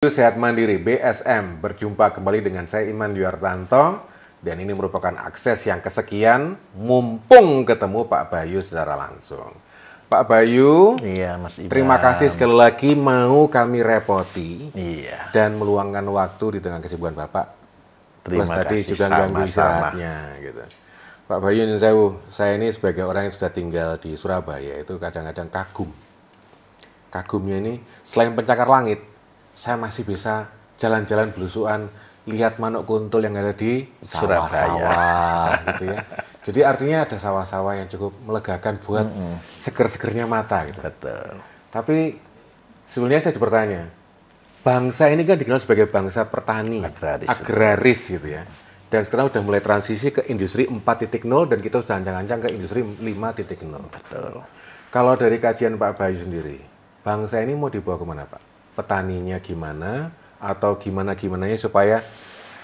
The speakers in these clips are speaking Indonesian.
Sehat Mandiri BSM berjumpa kembali dengan saya Iman Dwi-Hartanto dan ini merupakan akses yang kesekian mumpung ketemu Pak Bayu secara langsung. Pak Bayu, iya, Mas Iman. Terima kasih sekali lagi mau kami repoti dan meluangkan waktu di tengah kesibukan Bapak. Terima Plus tadi kasih, juga ganggu sama-sama. istirahatnya gitu. Pak Bayu, saya ini sebagai orang yang sudah tinggal di Surabaya itu kadang-kadang kagum. Kagumnya ini selain pencakar langit, saya masih bisa jalan-jalan belusuan, lihat manuk kuntul yang ada di sawah-sawah gitu ya. Jadi artinya ada sawah-sawah yang cukup melegakan buat seger-segernya mata gitu. Betul. Tapi sebenarnya saya bertanya, bangsa ini kan dikenal sebagai bangsa pertani, agraris gitu ya. Dan sekarang udah mulai transisi ke industri 4.0 dan kita sudah ancang-ancang ke industri 5.0. Betul. Kalau dari kajian Pak Bayu sendiri, bangsa ini mau dibawa kemana Pak? Petaninya gimana atau gimana-gimananya supaya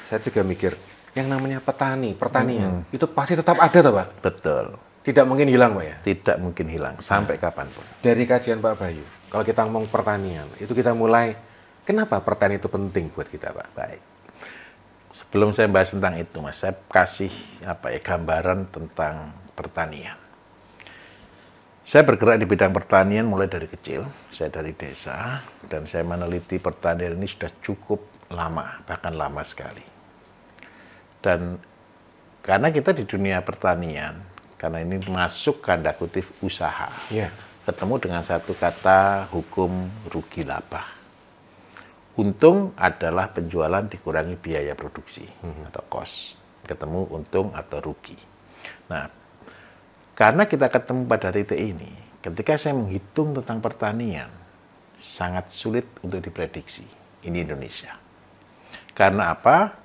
saya juga mikir yang namanya pertanian itu pasti tetap ada toh Pak? Betul. Tidak mungkin hilang Pak ya? Tidak mungkin hilang sampai kapanpun. Dari kajian Pak Bayu, kalau kita ngomong pertanian, itu kita mulai kenapa pertanian itu penting buat kita Pak? Baik. Sebelum saya bahas tentang itu Mas, saya kasih gambaran tentang pertanian. Saya bergerak di bidang pertanian mulai dari kecil, saya dari desa, dan saya meneliti pertanian ini sudah cukup lama, bahkan lama sekali. Dan karena kita di dunia pertanian, karena ini masuk tanda kutip usaha, ketemu dengan satu kata hukum rugi laba. Untung adalah penjualan dikurangi biaya produksi atau cost, ketemu untung atau rugi. Nah, karena kita ketemu pada titik ini, ketika saya menghitung tentang pertanian, sangat sulit untuk diprediksi. Ini Indonesia. Karena apa?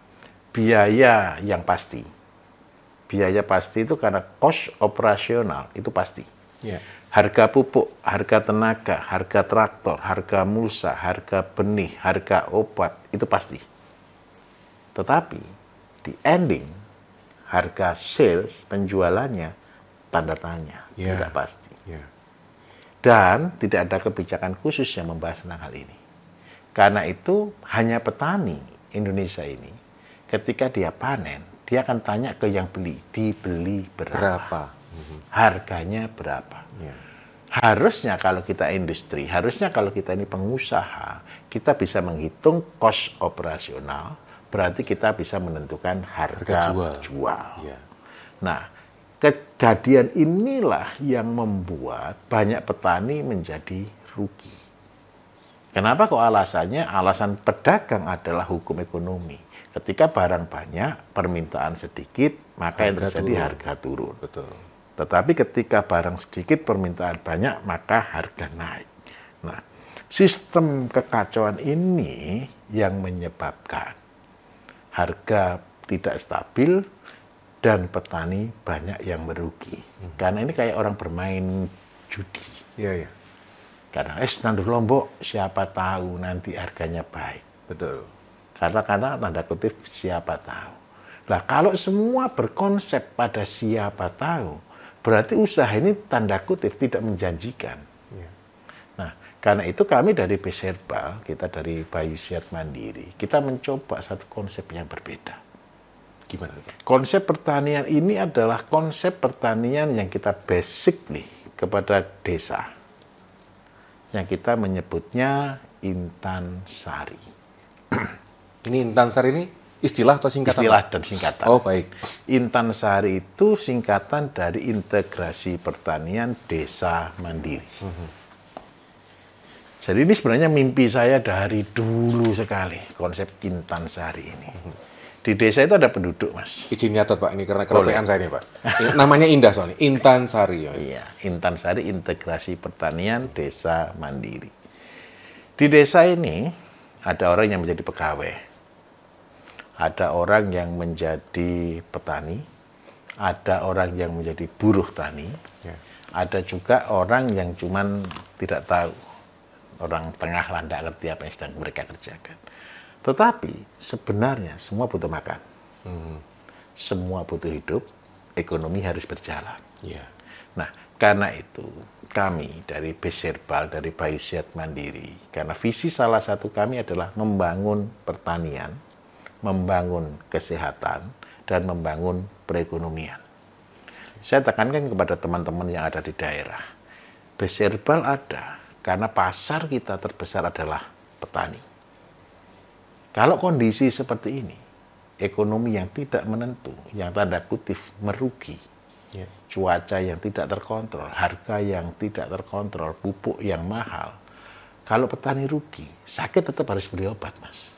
Biaya yang pasti. Biaya pasti itu karena cost operasional, itu pasti. Harga pupuk, harga tenaga, harga traktor, harga mulsa, harga benih, harga obat, itu pasti. Tetapi, di ending, harga sales, penjualannya, tanda tanya, tidak pasti. Dan tidak ada kebijakan khusus yang membahas tentang hal ini. Karena itu hanya petani Indonesia ini, ketika dia panen, dia akan tanya ke yang beli, dibeli berapa? Harganya berapa? Harusnya kalau kita industri, harusnya kalau kita ini pengusaha, kita bisa menghitung cost operasional, berarti kita bisa menentukan harga jual. Nah, kejadian inilah yang membuat banyak petani menjadi rugi. Kenapa kok alasannya? Alasan pedagang adalah hukum ekonomi. Ketika barang banyak, permintaan sedikit, maka yang terjadi harga turun. Betul. Tetapi ketika barang sedikit, permintaan banyak, maka harga naik. Nah, sistem kekacauan ini yang menyebabkan harga tidak stabil, dan petani banyak yang merugi. Karena ini kayak orang bermain judi. Karena nandur lombok, siapa tahu nanti harganya baik. Betul. Karena tanda kutip siapa tahu. Nah, kalau semua berkonsep pada siapa tahu, berarti usaha ini tanda kutip tidak menjanjikan. Nah, karena itu kami dari Bserbal, kita dari Bayu Sehat Mandiri, kita mencoba satu konsep yang berbeda. Gimana Pak? Konsep pertanian ini adalah konsep pertanian yang kita basic nih kepada desa. Yang kita menyebutnya intansari. Ini intansari ini istilah atau singkatan? Istilah dan singkatan. Oh, baik. Intansari itu singkatan dari integrasi pertanian desa mandiri. Jadi ini sebenarnya mimpi saya dari dulu sekali, konsep intansari ini. Di desa itu ada penduduk, Mas. Izin nyatet Pak, ini karena keropean saya nih Pak. Namanya indah soalnya, Intansari. Iya, Intansari Integrasi Pertanian Desa Mandiri. Di desa ini ada orang yang menjadi pegawai, ada orang yang menjadi petani, ada orang yang menjadi buruh tani, ada juga orang yang cuman tidak tahu, orang tengah lah, tidak ngerti apa yang sedang mereka kerjakan. Tetapi sebenarnya semua butuh makan, semua butuh hidup, ekonomi harus berjalan. Nah, karena itu kami dari Beserbal, dari Bayu Sehat Mandiri, karena visi salah satu kami adalah membangun pertanian, membangun kesehatan, dan membangun perekonomian. Saya tekankan kepada teman-teman yang ada di daerah, Beserbal ada karena pasar kita terbesar adalah petani. Kalau kondisi seperti ini, ekonomi yang tidak menentu, yang tanda kutip merugi, cuaca yang tidak terkontrol, harga yang tidak terkontrol, pupuk yang mahal. Kalau petani rugi, sakit tetap harus beli obat, Mas.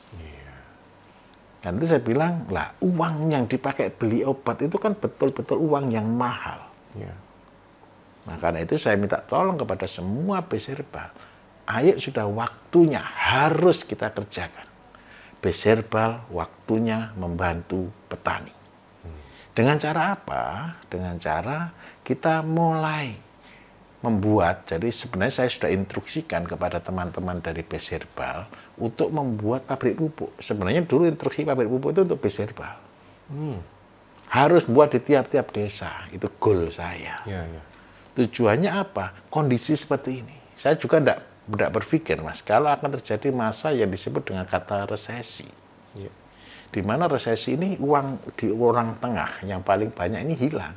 Nanti saya bilang, lah uang yang dipakai beli obat itu kan betul-betul uang yang mahal. Nah, karena itu saya minta tolong kepada semua Beserbal, ayo sudah waktunya harus kita kerjakan. Beserbal waktunya membantu petani. Dengan cara apa? Dengan cara kita mulai membuat, jadi sebenarnya saya sudah instruksikan kepada teman-teman dari Beserbal untuk membuat pabrik pupuk. Sebenarnya dulu instruksi pabrik pupuk itu untuk Beserbal. Harus buat di tiap-tiap desa, itu goal saya. Tujuannya apa? Kondisi seperti ini. Saya juga tidak berpikir, Mas, kalau akan terjadi masa yang disebut dengan kata resesi. Di mana resesi ini uang di orang tengah yang paling banyak ini hilang.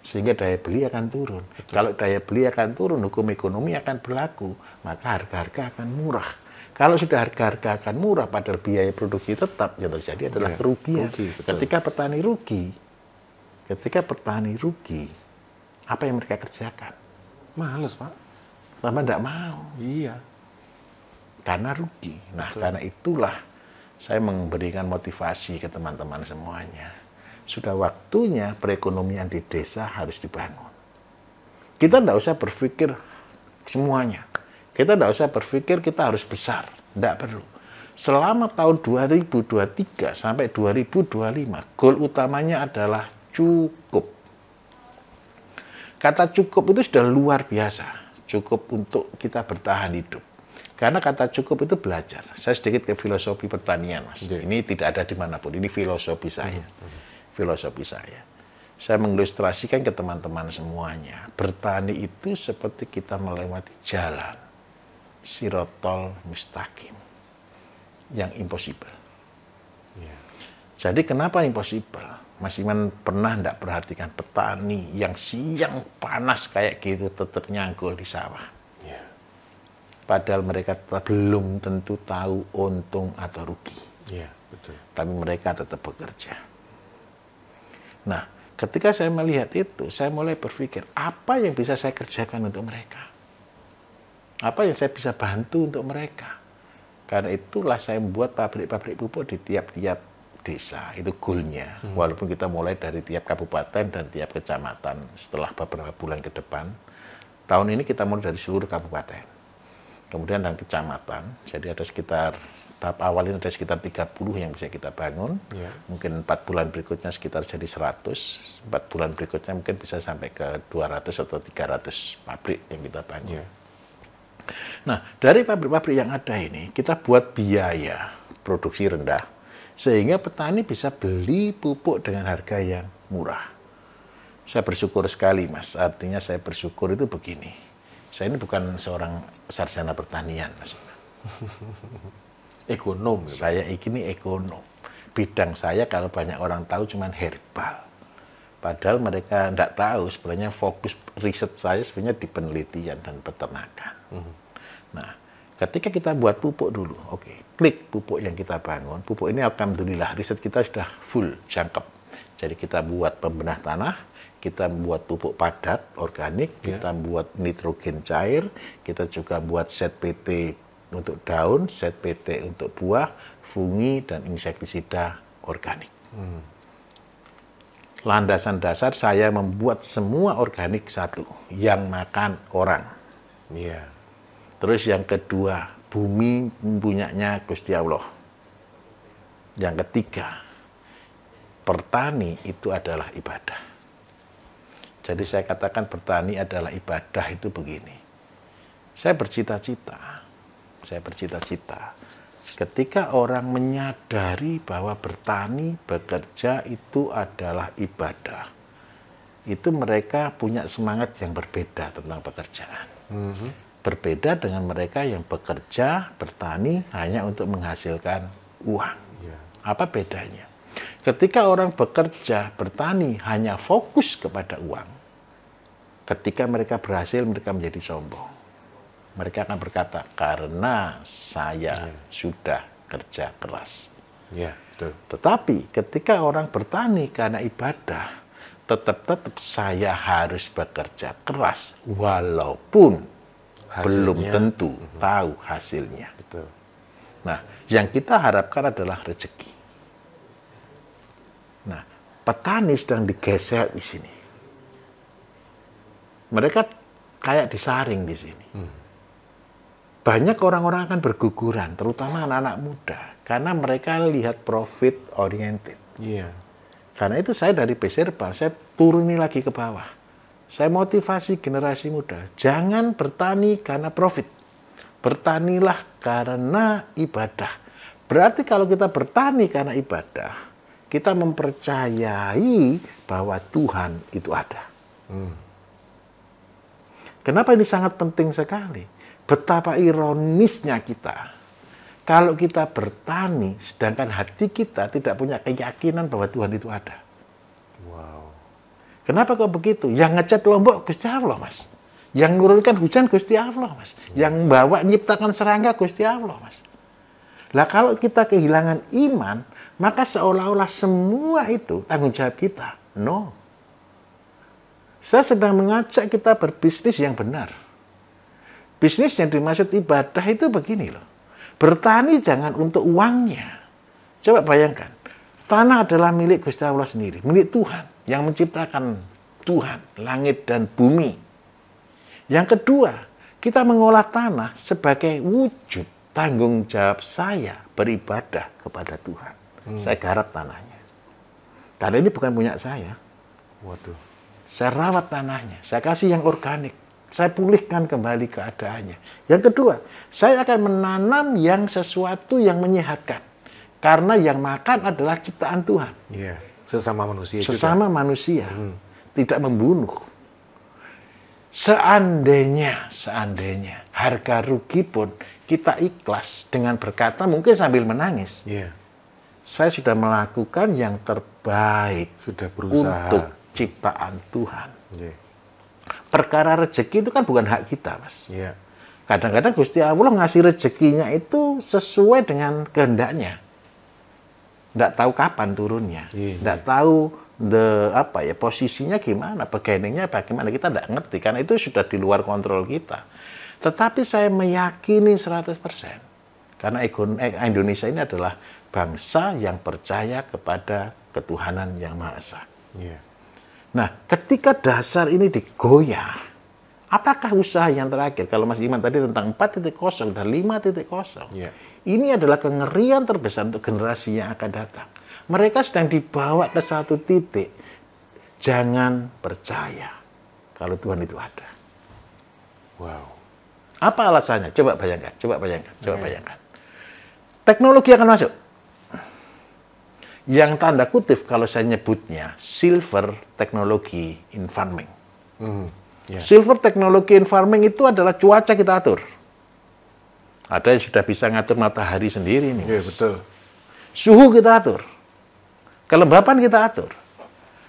Sehingga daya beli akan turun. Kalau daya beli akan turun, hukum ekonomi akan berlaku. Maka harga-harga akan murah. Kalau sudah harga-harga akan murah, padahal biaya produksi tetap, yang terjadi adalah kerugian. Ketika petani rugi, apa yang mereka kerjakan? Males, Pak. Lama tidak mau. Iya. Karena rugi. Nah, karena itulah saya memberikan motivasi ke teman-teman semuanya. Sudah waktunya perekonomian di desa harus dibangun. Kita tidak usah berpikir semuanya. Kita tidak usah berpikir kita harus besar. Tidak perlu. Selama tahun 2023 sampai 2025, goal utamanya adalah cukup. Kata cukup itu sudah luar biasa. Cukup untuk kita bertahan hidup. Karena kata cukup itu belajar. Saya sedikit ke filosofi pertanian, Mas. Ini tidak ada dimanapun. Ini filosofi saya. Filosofi saya. Saya mengilustrasikan ke teman-teman semuanya. Bertani itu seperti kita melewati jalan Sirotol mustaqim. Yang impossible. Jadi kenapa impossible? Mas Iman pernah tidak perhatikan petani yang siang panas kayak gitu tetap nyangkul di sawah. Padahal mereka belum tentu tahu untung atau rugi. Betul. Tapi mereka tetap bekerja. Nah, ketika saya melihat itu, saya mulai berpikir, apa yang bisa saya kerjakan untuk mereka? Apa yang saya bisa bantu untuk mereka? Karena itulah saya membuat pabrik-pabrik pupuk di tiap-tiap desa. Itu goalnya. Walaupun kita mulai dari tiap kabupaten dan tiap kecamatan setelah beberapa bulan ke depan. Tahun ini kita mulai dari seluruh kabupaten. Kemudian dan kecamatan, jadi ada sekitar, tahap awal ini ada sekitar 30 yang bisa kita bangun. Mungkin 4 bulan berikutnya sekitar jadi 100, 4 bulan berikutnya mungkin bisa sampai ke 200 atau 300 pabrik yang kita bangun. Nah, dari pabrik-pabrik yang ada ini, kita buat biaya produksi rendah, sehingga petani bisa beli pupuk dengan harga yang murah. Saya bersyukur sekali, Mas. Artinya saya bersyukur itu begini. Saya ini bukan seorang sarjana pertanian, Mas. Ekonom. Saya ini ekonom. Bidang saya kalau banyak orang tahu cuman herbal. Padahal mereka tidak tahu sebenarnya fokus riset saya sebenarnya di penelitian dan peternakan. Nah, ketika kita buat pupuk dulu, klik pupuk yang kita bangun. Pupuk ini alhamdulillah riset kita sudah full, jangkep. Jadi kita buat pembenah tanah, kita buat pupuk padat, organik, kita buat nitrogen cair, kita juga buat zat PT untuk daun, zat PT untuk buah, fungi, dan insektisida organik. Landasan dasar saya membuat semua organik satu, yang makan orang. Terus yang kedua, bumi punyanya Gusti Allah. Yang ketiga, bertani itu adalah ibadah. Jadi saya katakan bertani adalah ibadah itu begini. Saya bercita-cita ketika orang menyadari bahwa bertani, bekerja itu adalah ibadah. itu mereka punya semangat yang berbeda tentang pekerjaan. Berbeda dengan mereka yang bekerja, bertani hanya untuk menghasilkan uang. Apa bedanya? Ketika orang bekerja, bertani hanya fokus kepada uang, ketika mereka berhasil, mereka menjadi sombong. Mereka akan berkata, karena saya sudah kerja keras. Betul. Tetapi ketika orang bertani karena ibadah, tetap saya harus bekerja keras, walaupun belum tentu tahu hasilnya. Betul. Nah, yang kita harapkan adalah rezeki. Nah, petani sedang digeser di sini. Mereka kayak disaring di sini. Banyak orang-orang akan berguguran, terutama anak-anak muda, karena mereka lihat profit oriented. Karena itu saya dari Beserpal, saya turuni lagi ke bawah. Saya motivasi generasi muda, jangan bertani karena profit. Bertanilah karena ibadah. Berarti kalau kita bertani karena ibadah, kita mempercayai bahwa Tuhan itu ada. Kenapa ini sangat penting sekali? Betapa ironisnya kita. Kalau kita bertani, sedangkan hati kita tidak punya keyakinan bahwa Tuhan itu ada. Kenapa kok begitu? Yang ngecat Lombok Gusti Allah, Mas. Yang nurunkan hujan Gusti Allah, Mas. Yang bawa nyiptakan serangga Gusti Allah, Mas. Lah kalau kita kehilangan iman, maka seolah-olah semua itu tanggung jawab kita. No. Saya sedang mengajak kita berbisnis yang benar. Bisnis yang dimaksud ibadah itu begini loh. Bertani jangan untuk uangnya. Coba bayangkan. Tanah adalah milik Gusti Allah sendiri. Milik Tuhan. Yang menciptakan Tuhan. Langit dan bumi. Yang kedua, kita mengolah tanah sebagai wujud tanggung jawab saya beribadah kepada Tuhan. Saya garap tanahnya. Karena ini bukan punya saya. Saya rawat tanahnya. Saya kasih yang organik. Saya pulihkan kembali keadaannya. Yang kedua, saya akan menanam yang sesuatu yang menyehatkan. Karena yang makan adalah ciptaan Tuhan. Sesama manusia. Sesama manusia. Tidak membunuh. Seandainya harga rugi pun kita ikhlas dengan berkata mungkin sambil menangis. Saya sudah melakukan yang terbaik. Sudah berusaha. Untuk ciptaan Tuhan. Perkara rezeki itu kan bukan hak kita, Mas. Kadang-kadang Gusti Allah ngasih rezekinya itu sesuai dengan kehendaknya. Tidak tahu kapan turunnya. Tidak tahu posisinya gimana, bargainingnya bagaimana, kita tidak ngerti. Karena itu sudah di luar kontrol kita. Tetapi saya meyakini 100%. Karena Indonesia ini adalah bangsa yang percaya kepada ketuhanan yang Maha Esa. Nah, ketika dasar ini digoyah, apakah usaha yang terakhir? Kalau Mas Iman tadi tentang 4.0 dan 5.0. Ini adalah kengerian terbesar untuk generasi yang akan datang. Mereka sedang dibawa ke satu titik. Jangan percaya kalau Tuhan itu ada. Apa alasannya? Coba bayangkan. Teknologi akan masuk. Yang tanda kutip kalau saya nyebutnya silver technology in farming. Silver technology in farming itu adalah cuaca kita atur. Ada yang sudah bisa ngatur matahari sendiri nih. Betul. Suhu kita atur. Kelembapan kita atur.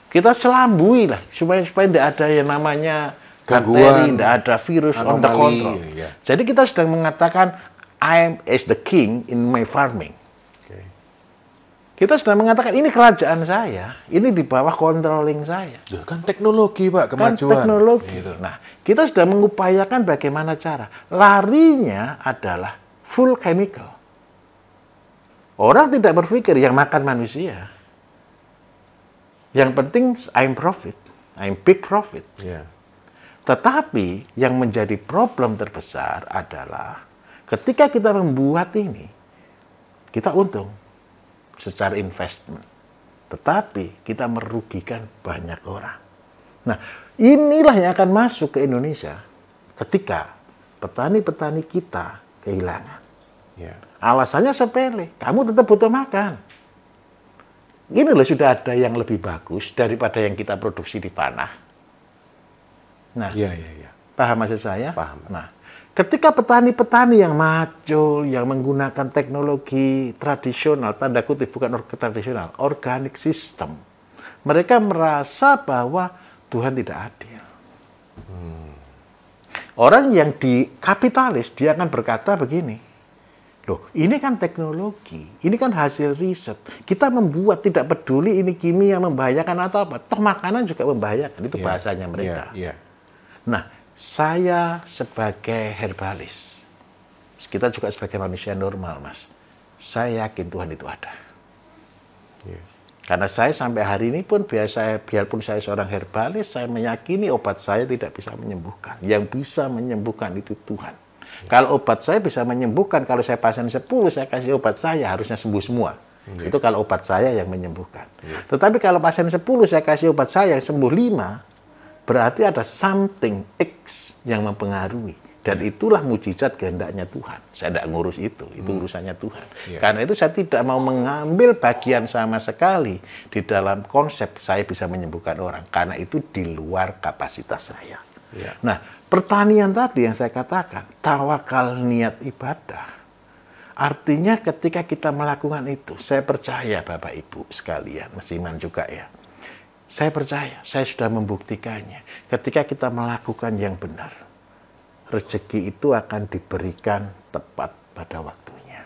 Kita selambui lah supaya tidak ada yang namanya bakteri, tidak ada virus on the control. Jadi kita sedang mengatakan I am as the king in my farming. Kita sudah mengatakan, ini kerajaan saya, ini di bawah controlling saya. Kan teknologi, Pak, kemajuan. Kan teknologi. Nah, kita sudah mengupayakan bagaimana cara. Larinya adalah full chemical. Orang tidak berpikir yang makan manusia. Yang penting, I'm profit. I'm big profit. Tetapi, yang menjadi problem terbesar adalah, ketika kita membuat ini, kita untung secara investment. Tetapi kita merugikan banyak orang. Nah, inilah yang akan masuk ke Indonesia ketika petani-petani kita kehilangan. Alasannya sepele, kamu tetap butuh makan. Ini loh sudah ada yang lebih bagus daripada yang kita produksi di tanah. Nah, Iya, iya, iya. paham maksud saya? Paham. Nah, ketika petani-petani yang macul, yang menggunakan teknologi tradisional, tanda kutip bukan tradisional, organic system, mereka merasa bahwa Tuhan tidak adil. Orang yang di kapitalis, dia akan berkata begini, loh, ini kan teknologi, ini kan hasil riset. Kita membuat tidak peduli ini kimia membahayakan atau apa. Toh makanan juga membahayakan, itu bahasanya mereka. Nah, saya sebagai herbalis, kita juga sebagai manusia normal, Mas. Saya yakin Tuhan itu ada. Karena saya sampai hari ini pun biarpun saya seorang herbalis, saya meyakini obat saya tidak bisa menyembuhkan. Yang bisa menyembuhkan itu Tuhan. Kalau obat saya bisa menyembuhkan, kalau saya pasien 10, saya kasih obat saya, harusnya sembuh semua. Itu kalau obat saya yang menyembuhkan. Tetapi kalau pasien 10, saya kasih obat saya, sembuh 5, berarti ada something X yang mempengaruhi. Dan itulah mujizat kehendaknya Tuhan. Saya tidak ngurus itu urusannya Tuhan. Karena itu saya tidak mau mengambil bagian sama sekali di dalam konsep saya bisa menyembuhkan orang. Karena itu di luar kapasitas saya. Nah, pertanian tadi yang saya katakan, tawakal niat ibadah. Artinya ketika kita melakukan itu, saya percaya Bapak Ibu sekalian, Mas Iman juga ya. Saya percaya, saya sudah membuktikannya. Ketika kita melakukan yang benar, rezeki itu akan diberikan tepat pada waktunya.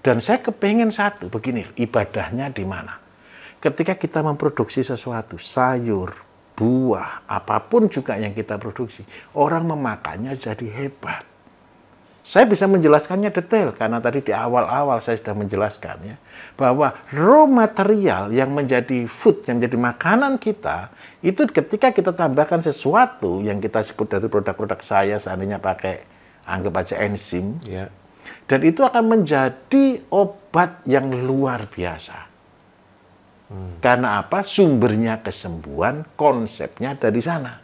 Dan saya kepengen satu, begini, ibadahnya di mana? Ketika kita memproduksi sesuatu, sayur, buah, apapun juga yang kita produksi, orang memakannya jadi hebat. Saya bisa menjelaskannya detail, karena tadi di awal-awal saya sudah menjelaskannya, bahwa raw material yang menjadi food, yang menjadi makanan kita, itu ketika kita tambahkan sesuatu yang kita sebut dari produk-produk saya, seandainya pakai, anggap aja enzim, dan itu akan menjadi obat yang luar biasa. Karena apa? Sumbernya kesembuhan, konsepnya dari sana.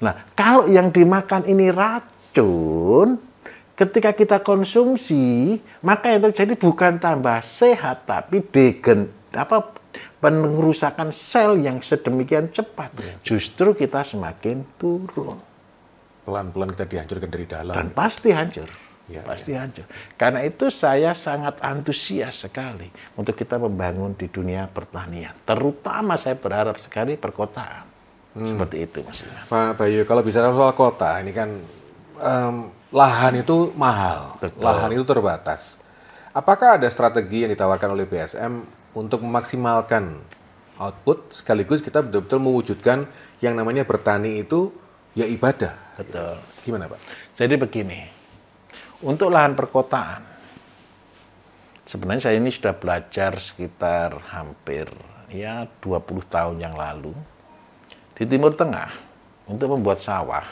Nah, kalau yang dimakan ini racun, ketika kita konsumsi, maka yang terjadi bukan tambah sehat, tapi pengerusakan sel yang sedemikian cepat. Justru kita semakin turun. Pelan-pelan kita dihancurkan dari dalam. Dan pasti hancur. Pasti hancur. Karena itu saya sangat antusias sekali untuk kita membangun di dunia pertanian. Terutama saya berharap sekali perkotaan. Seperti itu, Mas Iman. Pak Bayu, kalau bicara soal kota, ini kan lahan itu mahal. Betul. Lahan itu terbatas. Apakah ada strategi yang ditawarkan oleh BSM untuk memaksimalkan output, sekaligus kita betul-betul mewujudkan yang namanya bertani itu ya ibadah? Betul. Gimana, Pak? Jadi begini. Untuk lahan perkotaan, sebenarnya saya ini sudah belajar sekitar hampir 20 tahun yang lalu. Di Timur Tengah, untuk membuat sawah,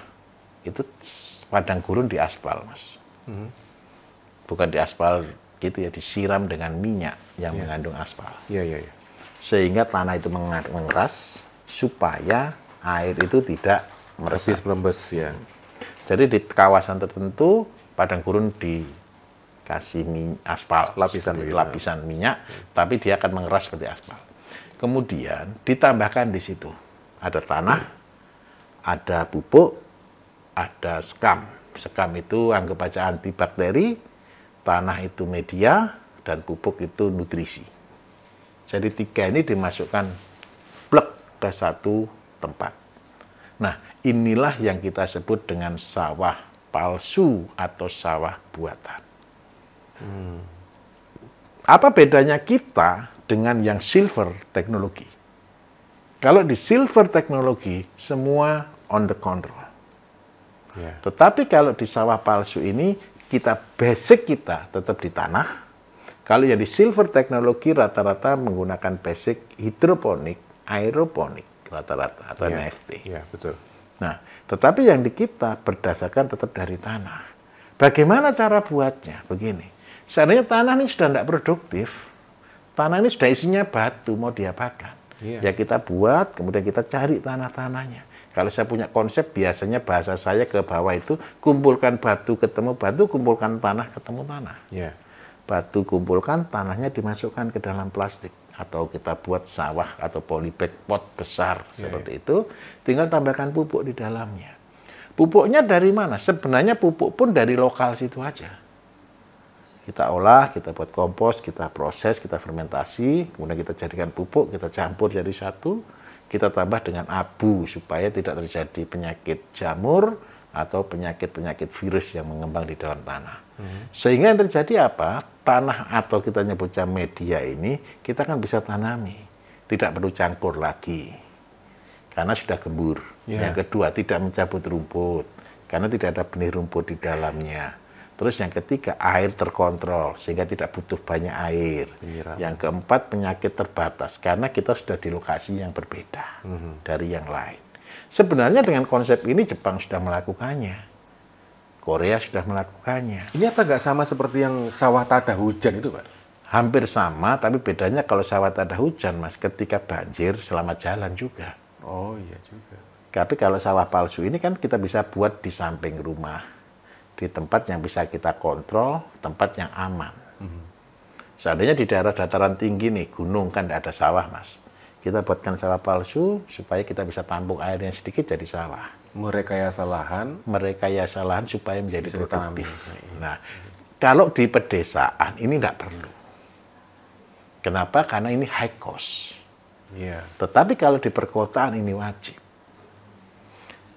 itu padang gurun diaspal, Mas. Bukan diaspal gitu ya, disiram dengan minyak yang mengandung aspal. Sehingga tanah itu mengeras, supaya air itu tidak meresap. Merembes, ya. Jadi di kawasan tertentu, padang gurun dikasih aspal, lapisan minyak, tapi dia akan mengeras seperti aspal. Kemudian ditambahkan di situ ada tanah, ada pupuk, ada sekam. Sekam itu anggap aja antibakteri, tanah itu media, dan pupuk itu nutrisi. Jadi 3 ini dimasukkan plek ke satu tempat. Nah, inilah yang kita sebut dengan sawah palsu atau sawah buatan. Apa bedanya kita dengan yang silver teknologi? Kalau di silver teknologi, semua on the control. Tetapi kalau di sawah palsu ini, basic kita tetap di tanah. Kalau yang di silver teknologi rata-rata menggunakan basic hidroponik, aeroponik rata-rata atau NFT. Betul. Nah, tetapi yang di kita berdasarkan tetap dari tanah. Bagaimana cara buatnya? Begini, seandainya tanah ini sudah tidak produktif, tanah ini sudah isinya batu, mau diapakan? Ya kita buat, kemudian kita cari tanah-tanahnya. Kalau saya punya konsep, biasanya bahasa saya ke bawah itu, kumpulkan batu ketemu batu, kumpulkan tanah ketemu tanah. Batu kumpulkan, tanahnya dimasukkan ke dalam plastik. atau kita buat sawah atau polybag pot besar seperti itu, tinggal tambahkan pupuk di dalamnya. Pupuknya dari mana? Sebenarnya pupuk pun dari lokal situ aja. Kita olah, kita buat kompos, kita proses, kita fermentasi, kemudian kita jadikan pupuk, kita campur jadi satu, kita tambah dengan abu supaya tidak terjadi penyakit jamur atau penyakit-penyakit virus yang mengembang di dalam tanah. Sehingga yang terjadi apa? Tanah atau kita nyebutnya media ini, kita kan bisa tanami. Tidak perlu cangkur lagi. Karena sudah gembur. Yang kedua, tidak mencabut rumput. Karena tidak ada benih rumput di dalamnya. Terus yang ketiga, air terkontrol. Sehingga tidak butuh banyak air. Yang keempat, penyakit terbatas. Karena kita sudah di lokasi yang berbeda dari yang lain. Sebenarnya dengan konsep ini Jepang sudah melakukannya. Korea sudah melakukannya. Ini apa nggak sama seperti yang sawah tada hujan itu, Pak? Hampir sama, tapi bedanya kalau sawah tada hujan, Mas, ketika banjir selamat jalan juga. Oh iya juga. Tapi kalau sawah palsu ini kan kita bisa buat di samping rumah. Di tempat yang bisa kita kontrol, tempat yang aman. Seandainya di daerah dataran tinggi nih, gunung kan tidak ada sawah, Mas. Kita buatkan sawah palsu supaya kita bisa tampung airnya sedikit jadi sawah. Merekayasa lahan. Merekayasa lahan supaya menjadi produktif. Nah, kalau di pedesaan ini tidak perlu. Kenapa? Karena ini high cost. Tetapi kalau di perkotaan ini wajib.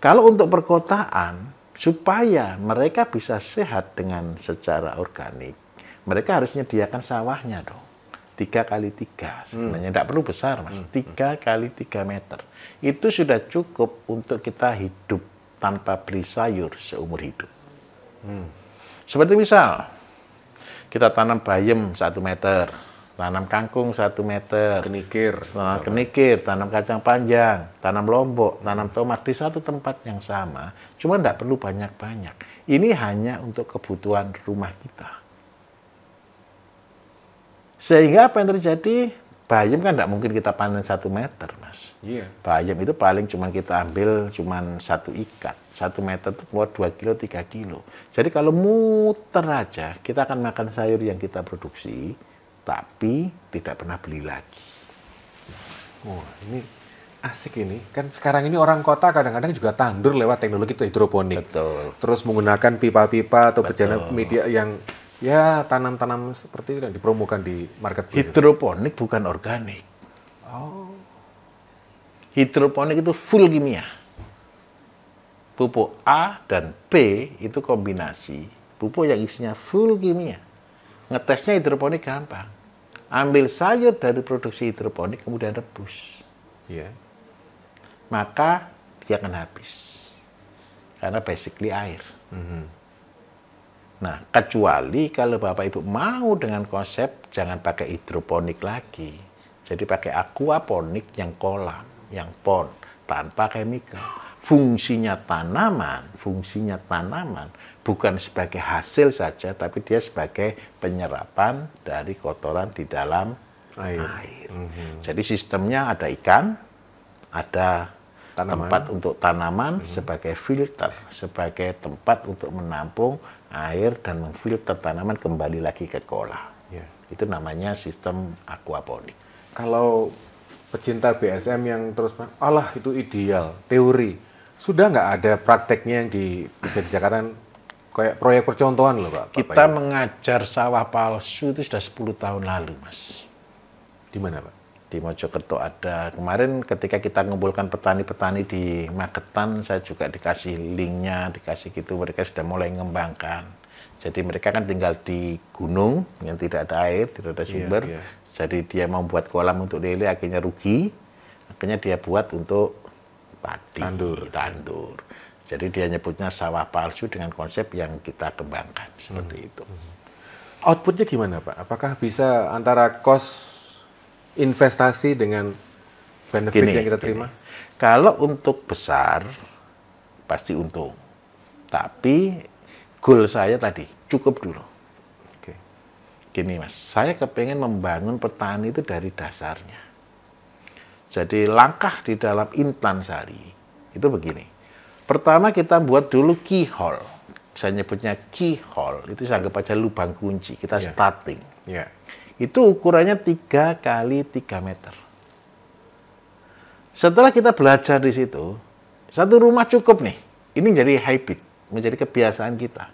Kalau untuk perkotaan, supaya mereka bisa sehat dengan secara organik, mereka harus menyediakan sawahnya dong. 3x3, sebenarnya tidak perlu besar, Mas. 3x3 meter. Itu sudah cukup untuk kita hidup tanpa beli sayur seumur hidup. Seperti misal, kita tanam bayam 1 meter, tanam kangkung 1 meter, kenikir, tanam kacang panjang, tanam lombok, tanam tomat di satu tempat yang sama, cuma tidak perlu banyak-banyak. Ini hanya untuk kebutuhan rumah kita. Sehingga apa yang terjadi? Bayam kan tidak mungkin kita panen 1 meter, Mas. Bayam itu paling cuma kita ambil cuma 1 ikat. 1 meter itu keluar 2 kilo, 3 kilo. Jadi kalau muter aja, kita akan makan sayur yang kita produksi, tapi tidak pernah beli lagi. Wah, ini asik ini. Kan sekarang ini orang kota kadang-kadang juga tandur lewat teknologi hidroponik. Betul. Terus menggunakan pipa-pipa atau bejana media yang ya tanam-tanam seperti itu yang dipromokan di marketplace. Hidroponik bukan organik. Oh. Hidroponik itu full kimia. Pupuk A dan B itu kombinasi. Pupuk yang isinya full kimia. Ngetesnya hidroponik gampang. Ambil sayur dari produksi hidroponik kemudian rebus. Maka dia akan habis. Karena basically air. Nah, kecuali kalau Bapak Ibu mau dengan konsep jangan pakai hidroponik lagi. Jadi pakai aquaponik yang kolam, yang pond, tanpa chemical. Fungsinya tanaman bukan sebagai hasil saja, tapi dia sebagai penyerapan dari kotoran di dalam air. Jadi sistemnya ada ikan, ada tempat untuk tanaman sebagai filter, sebagai tempat untuk menampung air dan memfilter tanaman kembali lagi ke kolam. Itu namanya sistem aquaponik. Kalau pecinta BSM yang terus, alah itu ideal, teori. Sudah nggak ada prakteknya yang bisa dikatakan kayak proyek percontohan loh, Pak? Kita mengajar sawah palsu itu sudah 10 tahun lalu, Mas. Di mana, Pak? Di Mojokerto ada. Kemarin ketika kita mengumpulkan petani-petani di Magetan, saya juga dikasih linknya, dikasih gitu, mereka sudah mulai mengembangkan. Jadi mereka kan tinggal di gunung yang tidak ada air, tidak ada sumber. Jadi dia mau buat kolam untuk lele, akhirnya rugi. Akhirnya dia buat untuk padi, tandur. Jadi dia nyebutnya sawah palsu dengan konsep yang kita kembangkan, seperti itu. Outputnya gimana, Pak? Apakah bisa antara cost investasi dengan benefit yang kita terima? Kalau untuk besar, pasti untung. Tapi goal saya tadi, cukup dulu. Gini, Mas, saya kepengen membangun petani itu dari dasarnya. Jadi langkah di dalam Intan Sari itu begini. Pertama kita buat dulu keyhole. Saya nyebutnya keyhole, itu saya anggap aja lubang kunci. Kita starting. Itu ukurannya 3 kali 3 meter. Setelah kita belajar di situ, satu rumah cukup nih. Ini jadi habit, menjadi kebiasaan kita.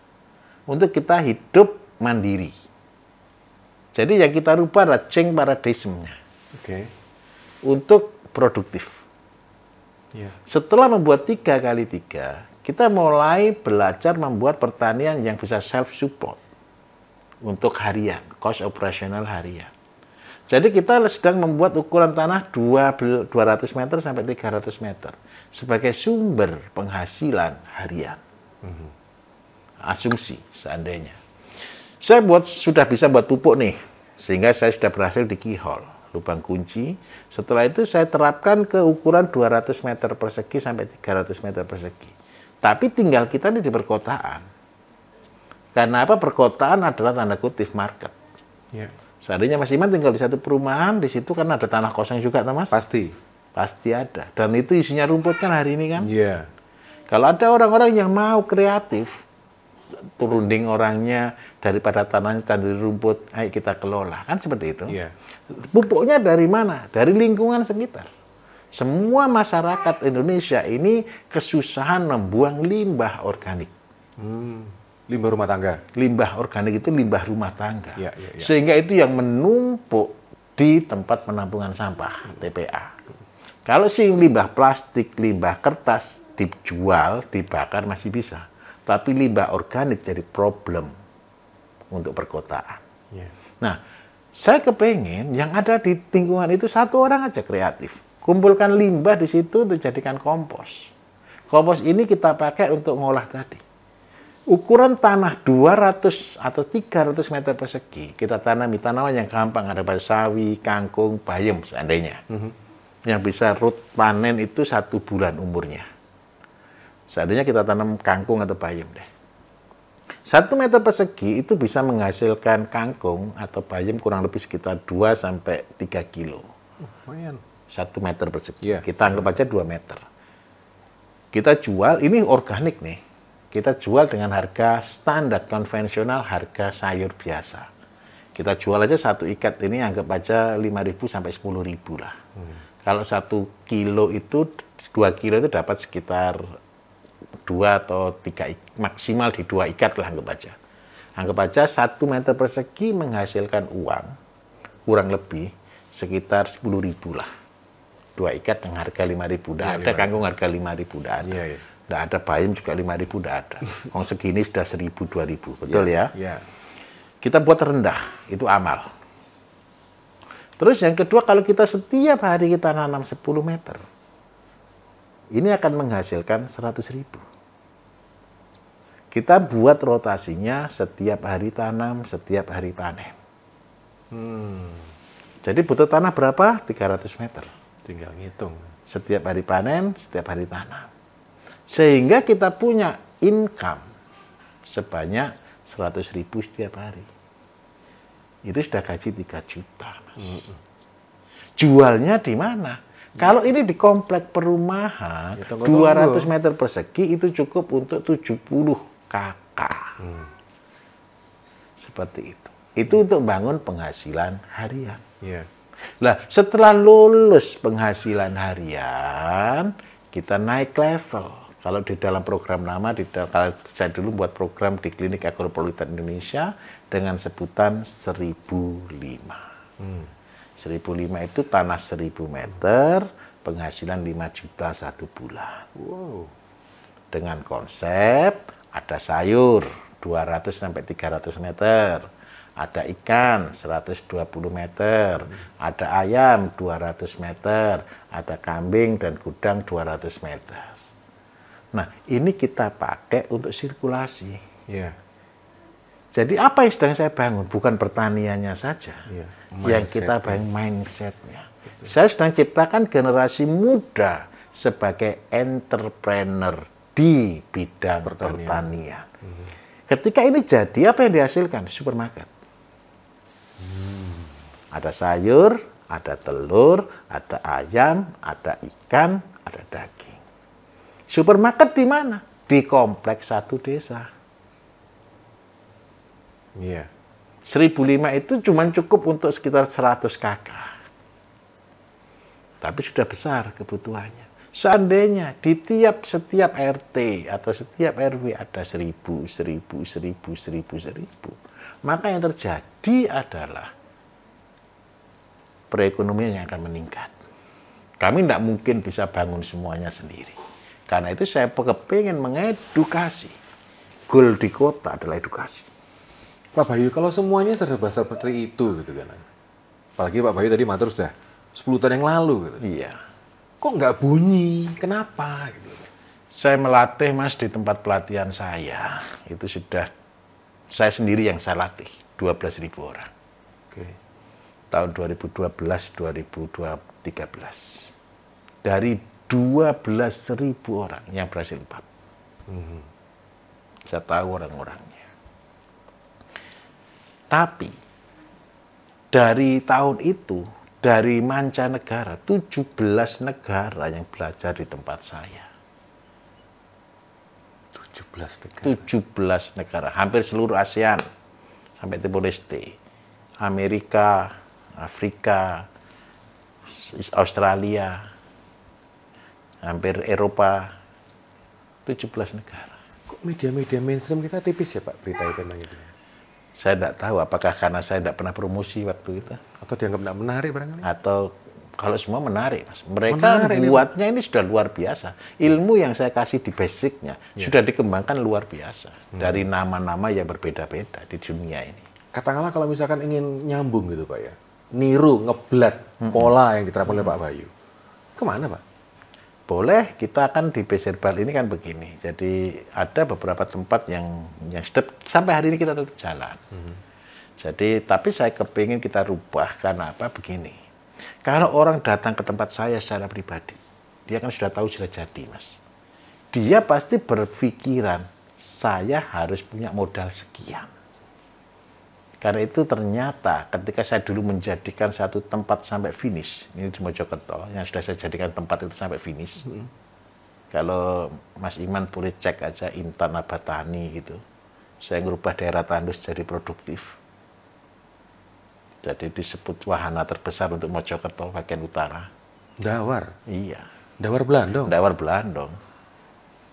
Untuk kita hidup mandiri. Jadi yang kita rubah adalah change paradigm-nya. Oke. Untuk produktif. Ya. Setelah membuat 3 kali 3, kita mulai belajar membuat pertanian yang bisa self-support. Untuk harian, cost operasional harian. Jadi kita sedang membuat ukuran tanah 200 meter sampai 300 meter sebagai sumber penghasilan harian. Asumsi seandainya. Saya sudah bisa buat pupuk nih, sehingga saya sudah berhasil di keyhole, lubang kunci. Setelah itu saya terapkan ke ukuran 200 meter persegi sampai 300 meter persegi. Tapi tinggal kita ini di perkotaan. Karena apa? Perkotaan adalah tanda kutip market. Ya. Seandainya Mas Iman tinggal di satu perumahan, di situ kan ada tanah kosong juga, Mas? Pasti. Pasti ada. Dan itu isinya rumput kan hari ini kan? Iya. Kalau ada orang-orang yang mau kreatif, turunding orangnya daripada tanahnya tanduri rumput, ayo kita kelola. Kan seperti itu. Iya. Pupuknya dari mana? Dari lingkungan sekitar. Semua masyarakat Indonesia ini kesusahan membuang limbah organik. Limbah rumah tangga. Limbah organik itu limbah rumah tangga. Ya, ya, ya. Sehingga itu yang menumpuk di tempat penampungan sampah, TPA. Kalau sih limbah plastik, limbah kertas dijual, dibakar masih bisa. Tapi limbah organik jadi problem untuk perkotaan. Ya. Nah, saya kepengen yang ada di lingkungan itu satu orang aja kreatif. Kumpulkan limbah di situ untuk jadikan kompos. Kompos ini kita pakai untuk ngolah tadi. Ukuran tanah 200 atau 300 meter persegi, kita tanami tanaman yang gampang, ada sawi, kangkung, bayam seandainya. Yang bisa root panen itu 1 bulan umurnya. Seandainya kita tanam kangkung atau bayam deh. 1 meter persegi itu bisa menghasilkan kangkung atau bayam kurang lebih sekitar 2 sampai 3 kilo. Lumayan. 1 meter persegi. Iya. Kita anggap aja 2 meter. Kita jual, ini organik nih. Kita jual dengan harga standar konvensional, harga sayur biasa. Kita jual aja 1 ikat ini anggap aja 5.000 sampai 10.000 lah. Kalau 1 kilo itu, 2 kilo itu dapat sekitar 2 atau 3, maksimal di 2 ikat lah anggap aja. Anggap aja 1 meter persegi menghasilkan uang, kurang lebih sekitar 10.000 lah. 2 ikat yang harga 5.000, Ya, ada kangkung harga 5.000, ada. Iya, iya. Nggak ada bayam juga 5.000, nggak ada. Wong segini sudah 1.000, 2.000, betul ya? Iya. Kita buat rendah, itu amal. Terus yang kedua, kalau kita setiap hari kita nanam 10 meter, ini akan menghasilkan 100.000. Kita buat rotasinya setiap hari tanam, setiap hari panen. Jadi butuh tanah berapa? 300 meter. Tinggal ngitung. Setiap hari panen, setiap hari tanam. Sehingga kita punya income sebanyak 100.000 setiap hari. Itu sudah gaji 3 juta, Mas. Jualnya di mana? Kalau ini di komplek perumahan, Ya, tunggu. 200 meter persegi itu cukup untuk 70 kakak. Seperti itu. Itu untuk bangun penghasilan harian. Iya. Nah, setelah lulus penghasilan harian, kita naik level. Kalau di dalam program lama, kalau saya dulu buat program di Klinik Agropolitan Indonesia dengan sebutan 1005. 1005 itu tanah 1000 meter, penghasilan 5 juta 1 bulan. Wow. Dengan konsep ada sayur 200 sampai 300 meter, ada ikan 120 meter, ada ayam 200 meter, ada kambing dan gudang 200 meter. Nah, ini kita pakai untuk sirkulasi. Iya. Jadi apa yang sedang saya bangun? Bukan pertaniannya saja. Iya. Yang kita bangun mindset-nya. Saya sedang ciptakan generasi muda sebagai entrepreneur di bidang pertanian. Ketika ini jadi, apa yang dihasilkan? Supermarket. Ada sayur, ada telur, ada ayam, ada ikan, ada daging. Supermarket di mana? Di kompleks satu desa. Iya. 1.005 itu cuma cukup untuk sekitar 100 kakak. Tapi sudah besar kebutuhannya. Seandainya di setiap RT atau setiap RW ada 1.000, maka yang terjadi adalah perekonomian yang akan meningkat. Kami tidak mungkin bisa bangun semuanya sendiri. Karena itu saya kepingin mengedukasi. Goal di kota adalah edukasi. Pak Bayu, kalau semuanya serba seperti itu gitu kan. Apalagi Pak Bayu tadi matur sudah 10 tahun yang lalu gitu. Iya. Kok nggak bunyi? Kenapa gitu? Saya melatih Mas di tempat pelatihan saya. Itu sudah saya sendiri yang saya latih 12.000 orang. Oke. Tahun 2012 2013. Dari 12.000 orang yang berhasil 4. Saya tahu orang-orangnya. Tapi dari tahun itu, dari mancanegara, 17 negara yang belajar di tempat saya. 17 negara. 17 negara, hampir seluruh ASEAN, sampai Timor Leste, Amerika, Afrika, Australia, hampir Eropa, 17 negara. Kok media-media mainstream kita tipis ya Pak berita itu tentang itu? Saya tidak tahu apakah karena saya tidak pernah promosi waktu itu. Atau dianggap tidak menarik barangkali? Atau kalau semua menarik, Mas. Mereka buatnya ini sudah luar biasa. Ilmu yang saya kasih di basicnya sudah dikembangkan luar biasa. Dari nama-nama yang berbeda-beda di dunia ini. Katakanlah kalau misalkan ingin nyambung gitu Pak ya. Niru, ngeblat pola yang diterapkan oleh Pak Bayu. Kemana Pak? Boleh, kita kan di Base Herbal ini kan begini. Jadi ada beberapa tempat yang sampai hari ini kita tetap jalan. Jadi, tapi saya kepingin kita rubah karena apa? Begini. Kalau orang datang ke tempat saya secara pribadi, dia kan sudah tahu sudah jadi, Mas. Dia pasti berpikiran, saya harus punya modal sekian. Karena itu ternyata ketika saya dulu menjadikan satu tempat sampai finish, ini di Mojokerto, yang sudah saya jadikan tempat itu sampai finish. Kalau Mas Iman boleh cek aja Intan Abatani gitu. Saya merubah daerah tandus jadi produktif. Jadi disebut wahana terbesar untuk Mojokerto bagian utara. Dawar? Iya. Dawar Blandong? Dawar Blandong.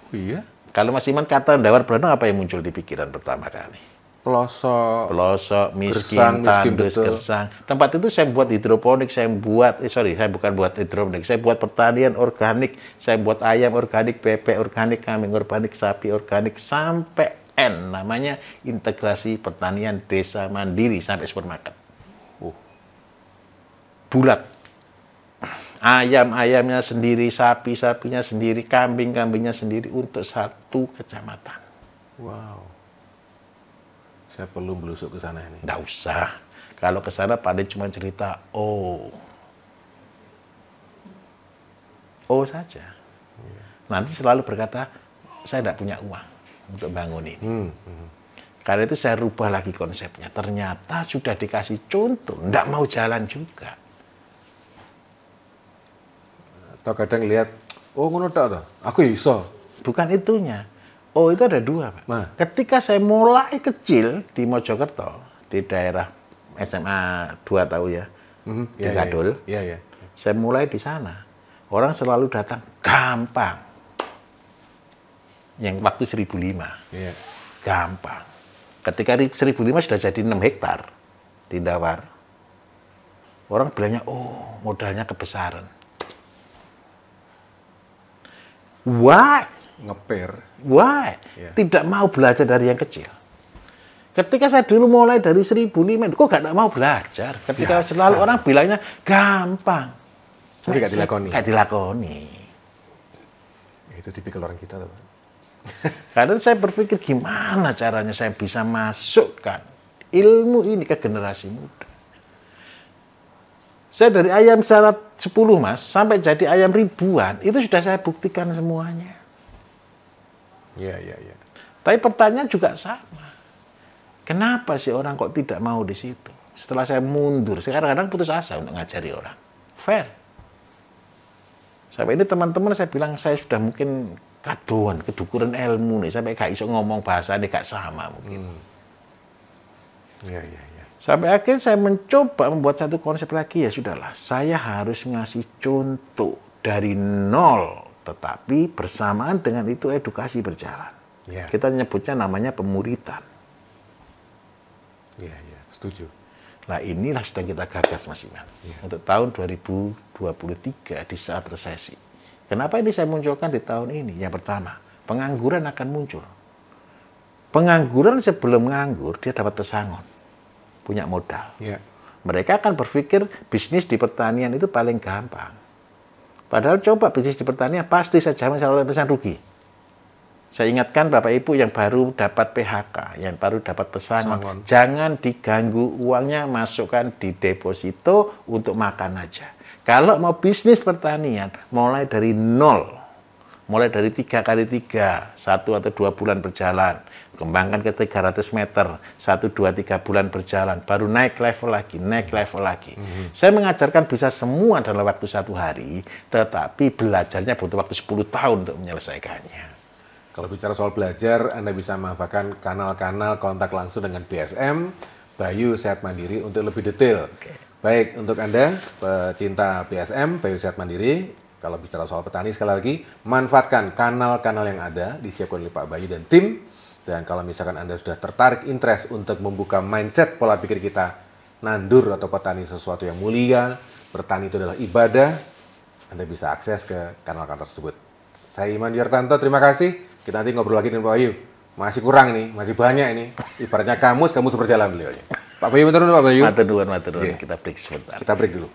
Oh iya? Kalau Mas Iman kata Dawar Blandong, apa yang muncul di pikiran pertama kali? Pelosok, miskin, tandus, gersang. Tempat itu saya buat hidroponik, saya bukan buat hidroponik, saya buat pertanian organik, saya buat ayam organik, bebek organik, kambing organik, sapi organik, sampai N, namanya integrasi pertanian desa mandiri sampai supermarket. Bulat. Ayam-ayamnya sendiri, sapi-sapinya sendiri, kambing-kambingnya sendiri untuk satu kecamatan. Wow. Saya perlu belusuk ke sana ini. Nggak usah. Kalau ke sana paling cuma cerita oh saja. Nanti selalu berkata, saya tidak punya uang untuk bangun ini. Karena itu saya rubah lagi konsepnya. Ternyata sudah dikasih contoh, tidak mau jalan juga. Atau kadang lihat, oh ngono tok toh, aku iso. Bukan itunya. Oh, itu ada dua, Pak. Nah. Ketika saya mulai kecil di Mojokerto, di daerah SMA 2 tahu ya, di Gadul. Iya. Saya mulai di sana. Orang selalu datang, gampang. Yang waktu 1.005. Iya. Gampang. Ketika 1.005 sudah jadi 6 hektar di Dawar. Orang bilangnya, oh modalnya kebesaran. Why? Why? Yeah. Tidak mau belajar dari yang kecil. Ketika saya dulu mulai dari 1.005, kok gak mau belajar? Ketika selalu orang bilangnya gampang. Tapi gak dilakoni. Gak dilakoni. Itu tipikal orang kita, Pak. Karena saya berpikir gimana caranya saya bisa masukkan ilmu ini ke generasi muda. Saya dari ayam syarat 10, Mas, sampai jadi ayam ribuan, itu sudah saya buktikan semuanya. Iya. Tapi pertanyaan juga sama. Kenapa sih orang kok tidak mau di situ? Setelah saya mundur, saya kadang-kadang putus asa untuk ngajari orang. Fair. Sampai ini teman-teman saya bilang, saya sudah mungkin kadoan, kedukuran ilmu nih, sampai gak iso ngomong bahasa ini gak sama mungkin. Iya. Sampai akhirnya saya mencoba membuat satu konsep lagi, ya sudahlah, saya harus ngasih contoh dari nol, tetapi bersamaan dengan itu edukasi berjalan. Ya. Kita nyebutnya namanya pemuritan. Iya, setuju. Nah inilah sedang kita gagas Mas Iman. Untuk tahun 2023 di saat resesi. Kenapa ini saya munculkan di tahun ini? Yang pertama, pengangguran akan muncul. Pengangguran sebelum nganggur, dia dapat pesangon. Punya modal. Ya. Mereka akan berpikir bisnis di pertanian itu paling gampang. Padahal coba bisnis di pertanian pasti saya jamin 100% rugi. Saya ingatkan Bapak Ibu yang baru dapat PHK, yang baru dapat pesangon, jangan diganggu uangnya, masukkan di deposito untuk makan aja. Kalau mau bisnis pertanian, mulai dari nol, mulai dari 3 kali 3, 1 atau 2 bulan berjalan, kembangkan ke 300 meter, 1, 2, 3 bulan berjalan, baru naik level lagi, naik level lagi. Saya mengajarkan bisa semua dalam waktu 1 hari, tetapi belajarnya butuh waktu 10 tahun untuk menyelesaikannya. Kalau bicara soal belajar, Anda bisa memanfaatkan kanal-kanal kontak langsung dengan BSM, Bayu Sehat Mandiri untuk lebih detail. Baik, untuk Anda, pecinta BSM, Bayu Sehat Mandiri, kalau bicara soal petani, sekali lagi, manfaatkan kanal-kanal yang ada, disiapkan oleh Pak Bayu dan tim. Dan kalau misalkan Anda sudah tertarik, interest untuk membuka mindset pola pikir kita, nandur atau petani sesuatu yang mulia, bertani itu adalah ibadah, Anda bisa akses ke kanal-kanal tersebut. Saya Iman Yartanto, terima kasih. Kita nanti ngobrol lagi dengan Pak Bayu. Masih kurang ini, masih banyak ini. Ibaratnya kamus berjalan beliau. Pak Bayu, bentar dulu Pak Bayu. Matur nuwun. Kita break sebentar. Kita break dulu.